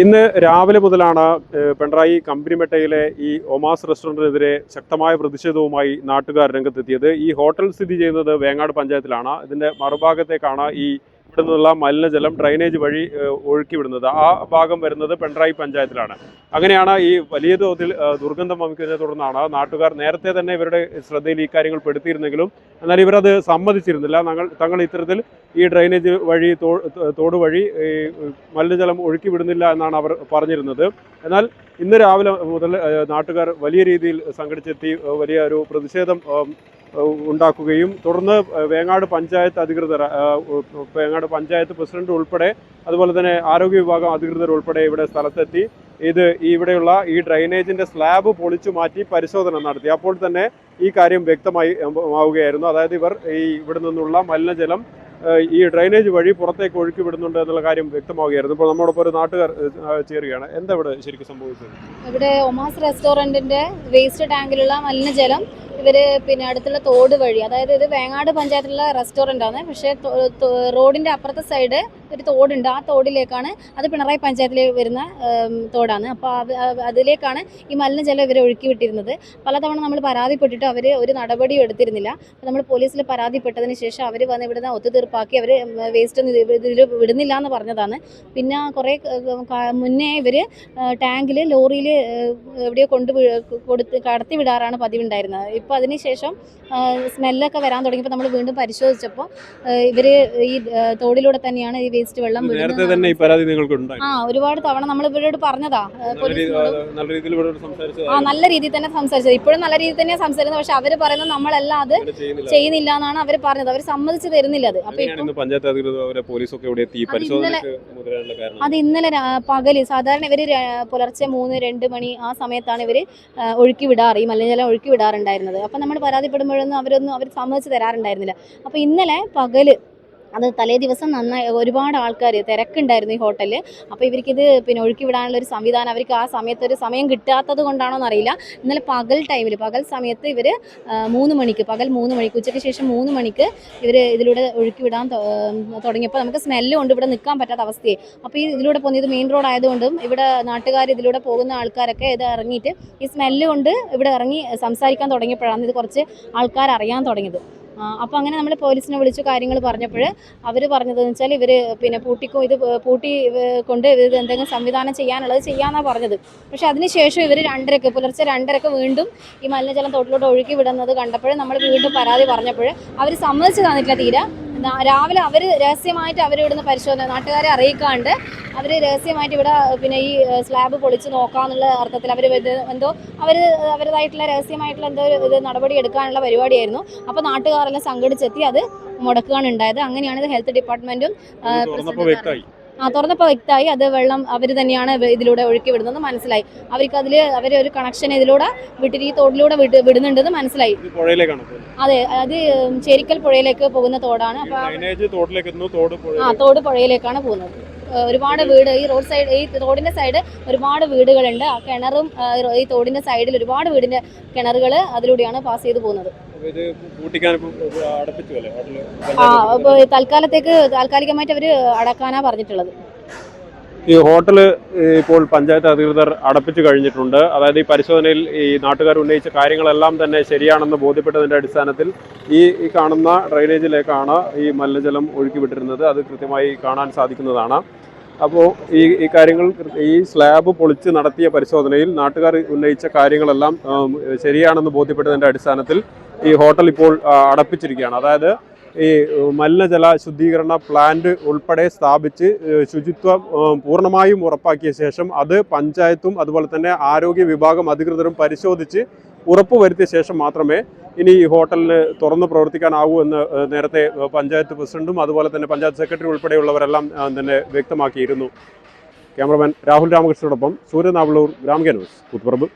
ഇന്ന് രാവിലെ മുതലാണ് പിണറായി കമ്പനിമെട്ടയിലെ ഈ ഒമാസ് റെസ്റ്റോറൻറ്റിനെതിരെ ശക്തമായ പ്രതിഷേധവുമായി നാട്ടുകാർ രംഗത്തെത്തിയത്. ഈ ഹോട്ടൽ സ്ഥിതി ചെയ്യുന്നത് വേങ്ങാട് പഞ്ചായത്തിലാണ്. ഇതിൻ്റെ മറുഭാഗത്തേക്കാണ് ഈ ഇവിടെ നിന്നുള്ള മലിനജലം ഡ്രൈനേജ് വഴി ഒഴുക്കി വിടുന്നത്. ആ ഭാഗം വരുന്നത് പിണറായി പഞ്ചായത്തിലാണ്. അങ്ങനെയാണ് ഈ വലിയ തോതിൽ ദുർഗന്ധം വമിക്കുന്നതിനെ തുടർന്നാണ് നാട്ടുകാർ നേരത്തെ തന്നെ ഇവരുടെ ശ്രദ്ധയിൽ ഈ കാര്യങ്ങൾ പെടുത്തിയിരുന്നെങ്കിലും എന്നാൽ ഇവരത് സമ്മതിച്ചിരുന്നില്ല. തങ്ങൾ ഇത്തരത്തിൽ ഈ ഡ്രൈനേജ് വഴി തോട് വഴി മലിനജലം ഒഴുക്കി വിടുന്നില്ല എന്നാണ് അവർ പറഞ്ഞിരുന്നത്. എന്നാൽ ഇന്ന് രാവിലെ മുതൽ നാട്ടുകാർ വലിയ രീതിയിൽ സംഘടിച്ചെത്തി വലിയ ഒരു പ്രതിഷേധം ഉണ്ടാക്കുകയും തുടർന്ന് വേങ്ങാട് പഞ്ചായത്ത് അധികൃതർ, വേങ്ങാട് പഞ്ചായത്ത് പ്രസിഡന്റ് ഉൾപ്പെടെ അതുപോലെ തന്നെ ആരോഗ്യ വിഭാഗം അധികൃതർ ഉൾപ്പെടെ ഇവിടെ സ്ഥലത്തെത്തി ഇവിടെയുള്ള ഈ ഡ്രൈനേജിന്റെ സ്ലാബ് പൊളിച്ചു മാറ്റി പരിശോധന നടത്തി. അപ്പോൾ തന്നെ ഈ കാര്യം വ്യക്തമാവുകയായിരുന്നു. അതായത് ഇവർ ഇവിടെ നിന്നുള്ള മലിനജലം ഈ ഡ്രൈനേജ് വഴി പുറത്തേക്ക് ഒഴുക്കി വിടുന്നുണ്ട് എന്നുള്ള കാര്യം വ്യക്തമാവുകയായിരുന്നു. ഇപ്പോൾ നമ്മോടൊപ്പം ഒരു നാട്ടുകാർ ചേരുകയാണ്. എന്താ ഇവിടെ ശരിക്കും സംഭവിച്ചത്? ഇവിടെ ഒമാസ് റെസ്റ്റോറന്റിന്റെ വേസ്റ്റ് ടാങ്കിലുള്ള മലിനജലം ഇവര് അടുത്തുള്ള തോട് വഴി, അതായത് ഇത് വേങ്ങാട് പഞ്ചായത്തിലുള്ള റെസ്റ്റോറന്റ് ആണ്, പക്ഷേ റോഡിന്റെ അപ്പുറത്തെ സൈഡ് ഒരു തോടുണ്ട്. ആ തോടിലേക്കാണ്, അത് പിണറായി പഞ്ചായത്തിൽ വരുന്ന തോടാണ്. അപ്പോൾ അതിലേക്കാണ് ഈ മലിനജലം ഇവർ ഒഴുക്കി വിട്ടിരുന്നത്. പലതവണ നമ്മൾ പരാതിപ്പെട്ടിട്ട് അവർ ഒരു നടപടിയും എടുത്തിരുന്നില്ല. നമ്മൾ പോലീസിൽ പരാതിപ്പെട്ടതിന് ശേഷം അവർ വന്ന് ഇവിടുന്ന് ഒത്തുതീർപ്പാക്കി അവർ വേസ്റ്റ് ഇതിൽ വിടുന്നില്ല എന്ന് പറഞ്ഞതാണ്. പിന്നെ കുറേ മുന്നേ ഇവർ ടാങ്കിൽ ലോറിയിൽ എവിടെയോ കടത്തി വിടാറാണ് പതിവുണ്ടായിരുന്നത്. ഇപ്പോൾ അതിനുശേഷം സ്മെല്ലൊക്കെ വരാൻ തുടങ്ങിയപ്പോൾ നമ്മൾ വീണ്ടും പരിശോധിച്ചപ്പോൾ ഇവർ ഈ തോടിലൂടെ തന്നെയാണ് ഈ വേസ്റ്റ് വെള്ളം ഒരുപാട് തവണ നമ്മൾ ഇവരോട് പറഞ്ഞതാ. നല്ല രീതിയിൽ തന്നെ സംസാരിച്ചത്, ഇപ്പോഴും നല്ല രീതിയിൽ തന്നെയാണ് സംസാരിക്കുന്നത്. പക്ഷെ അവർ പറയുന്നത് നമ്മളെല്ലാം അത് ചെയ്യുന്നില്ല എന്നാണ് അവർ പറഞ്ഞത്. അവർ സമ്മതിച്ചു തരുന്നില്ല അത്. അപ്പൊ ഇന്നലെ പകല് സാധാരണ ഇവര് പുലർച്ചെ 3-2 മണി ആ സമയത്താണ് ഇവര് ഒഴുക്കി വിടാറ്, ഈ മലിനജലം ഒഴുക്കി വിടാറുണ്ടായിരുന്നത്. അപ്പൊ നമ്മൾ പരാതിപ്പെടുമ്പോഴൊന്നും അവർ സമ്മതിച്ച് തരാറുണ്ടായിരുന്നില്ല. അപ്പൊ ഇന്നലെ പകല്, അത് തലേ ദിവസം നന്നായി ഒരുപാട് ആൾക്കാർ തിരക്കുണ്ടായിരുന്നു ഈ ഹോട്ടലിൽ. അപ്പോൾ ഇവർക്കിത് ഒഴുക്കി വിടാനുള്ള ഒരു സംവിധാനം അവർക്ക് ആ സമയത്ത് ഒരു സമയം കിട്ടാത്തത് കൊണ്ടാണോ എന്നറിയില്ല. ഇന്നലെ പകൽ സമയത്ത് ഇവർ 3 മണിക്ക്, പകൽ 3 മണിക്ക്, ഉച്ചയ്ക്ക് ശേഷം 3 മണിക്ക് ഇവർ ഇതിലൂടെ ഒഴുക്കി വിടാൻ തുടങ്ങിയപ്പോൾ നമുക്ക് സ്മെല്ല് കൊണ്ട് ഇവിടെ നിൽക്കാൻ പറ്റാത്ത അവസ്ഥയായി. അപ്പോൾ ഇതിലൂടെ പോകുന്നത്, ഇത് മെയിൻ റോഡ് ആയതുകൊണ്ടും ഇവിടെ നാട്ടുകാർ ഇതിലൂടെ പോകുന്ന ആൾക്കാരൊക്കെ ഇത് ഇറങ്ങിയിട്ട് ഈ സ്മെല്ല് കൊണ്ട് ഇവിടെ ഇറങ്ങി സംസാരിക്കാൻ തുടങ്ങിയപ്പോഴാണ് ഇത് കുറച്ച് ആൾക്കാർ അറിയാൻ തുടങ്ങിയത്. അപ്പോൾ അങ്ങനെ നമ്മൾ പോലീസിനെ വിളിച്ചു കാര്യങ്ങൾ പറഞ്ഞപ്പോൾ അവർ പറഞ്ഞതെന്ന് വെച്ചാൽ ഇവർ പൂട്ടി കൊണ്ട് ഇത് എന്തെങ്കിലും സംവിധാനം ചെയ്യാനുള്ളത് ചെയ്യാമെന്നാണ് പറഞ്ഞത്. പക്ഷേ അതിനുശേഷം ഇവർ പുലർച്ചെ 2:30 വീണ്ടും ഈ മലിനജലം തോട്ടിലോട്ട് ഒഴുക്കി വിടുന്നത് കണ്ടപ്പോൾ നമ്മൾ വീണ്ടും പരാതി പറഞ്ഞപ്പോൾ അവർ സമ്മതിച്ച് തന്നിട്ടില്ല തീരെ. രാവിലെ അവർ രഹസ്യമായിട്ട് ഇവിടുന്ന് പരിശോധന നാട്ടുകാരെ അറിയിക്കാണ്ട് അവർ രഹസ്യമായിട്ട് ഇവിടെ ഈ സ്ലാബ് പൊളിച്ച് നോക്കാന്നുള്ള അർത്ഥത്തിൽ അവരുടേതായിട്ടുള്ള രഹസ്യമായിട്ടുള്ള ഇത് നടപടി എടുക്കാനുള്ള പരിപാടിയായിരുന്നു. അപ്പോൾ നാട്ടുകാരെല്ലാം സംഘടിച്ചെത്തി അത് മുടക്കുകയാണ് ഉണ്ടായത്. അങ്ങനെയാണ് ഇത് ഹെൽത്ത് ഡിപ്പാർട്ട്മെന്റും തുറന്നപ്പോൾ വ്യക്തമായി അത് വെള്ളം അവർ തന്നെയാണ് ഇതിലൂടെ ഒഴുക്കി വിടുന്നത് മനസ്സിലായി. അവരൊരു കണക്ഷൻ ഇതിലൂടെ ഈ തോടിലൂടെ വിടുന്നുണ്ടെന്ന് മനസ്സിലായി. അതെ, അത് ചേരിക്കൽ പുഴയിലേക്ക് പോകുന്ന തോടാണ്. തോട് പുഴയിലേക്കാണ് പോകുന്നത്. ഒരുപാട് വീട് ഈ റോഡ് സൈഡ്, ഈ തോടിന്റെ സൈഡ് ഒരുപാട് വീടുകളുണ്ട്. ആ കിണറും ഈ തോടിന്റെ സൈഡിൽ ഒരുപാട് വീടിന്റെ കിണറുകൾ അതിലൂടെയാണ് പാസ് ചെയ്ത് പോകുന്നത്. താൽക്കാലികമായിട്ട് അവര് അടക്കാനാ പറഞ്ഞിട്ടുള്ളത്. ഈ ഹോട്ടൽ ഇപ്പോൾ പഞ്ചായത്ത് അധികൃതർ അടപ്പിച്ചു കഴിഞ്ഞിട്ടുണ്ട്. അതായത് ഈ പരിശോധനയിൽ ഈ നാട്ടുകാർ ഉന്നയിച്ച കാര്യങ്ങളെല്ലാം തന്നെ ശരിയാണെന്ന് ബോധ്യപ്പെട്ടതിന്റെ അടിസ്ഥാനത്തിൽ ഈ കാണുന്ന ഡ്രൈനേജിലേക്കാണ് ഈ മലിനജലം ഒഴുക്കി വിട്ടിരുന്നത്. അത് കൃത്യമായി കാണാൻ സാധിക്കുന്നതാണ്. അപ്പോൾ ഈ കാര്യങ്ങൾ, ഈ സ്ലാബ് പൊളിച്ച് നടത്തിയ പരിശോധനയിൽ നാട്ടുകാർ ഉന്നയിച്ച കാര്യങ്ങളെല്ലാം ശരിയാണെന്ന് ബോധ്യപ്പെട്ടതിന്റെ അടിസ്ഥാനത്തിൽ ഈ ഹോട്ടൽ ഇപ്പോൾ അടപ്പിച്ചിരിക്കുകയാണ്. അതായത് ഈ മലിനജല ശുദ്ധീകരണ പ്ലാന്റ് ഉൾപ്പെടെ സ്ഥാപിച്ച് ശുചിത്വം പൂർണ്ണമായും ഉറപ്പാക്കിയ ശേഷം അത് പഞ്ചായത്തും അതുപോലെ തന്നെ ആരോഗ്യ വിഭാഗം അധികൃതരും പരിശോധിച്ച് ഉറപ്പുവരുത്തിയ ശേഷം മാത്രമേ ഇനി ഈ ഹോട്ടലിന് തുറന്ന് പ്രവർത്തിക്കാനാവൂ എന്ന് നേരത്തെ പഞ്ചായത്ത് പ്രസിഡന്റും അതുപോലെ തന്നെ പഞ്ചായത്ത് സെക്രട്ടറി ഉൾപ്പെടെയുള്ളവരെല്ലാം തന്നെ വ്യക്തമാക്കിയിരുന്നു. ക്യാമറമാൻ രാഹുൽ രാമകൃഷ്ണനോടൊപ്പം സൂര്യനാവളൂർ, ഗ്രാമിക ന്യൂസ്, കൂത്തുപറമ്പ്.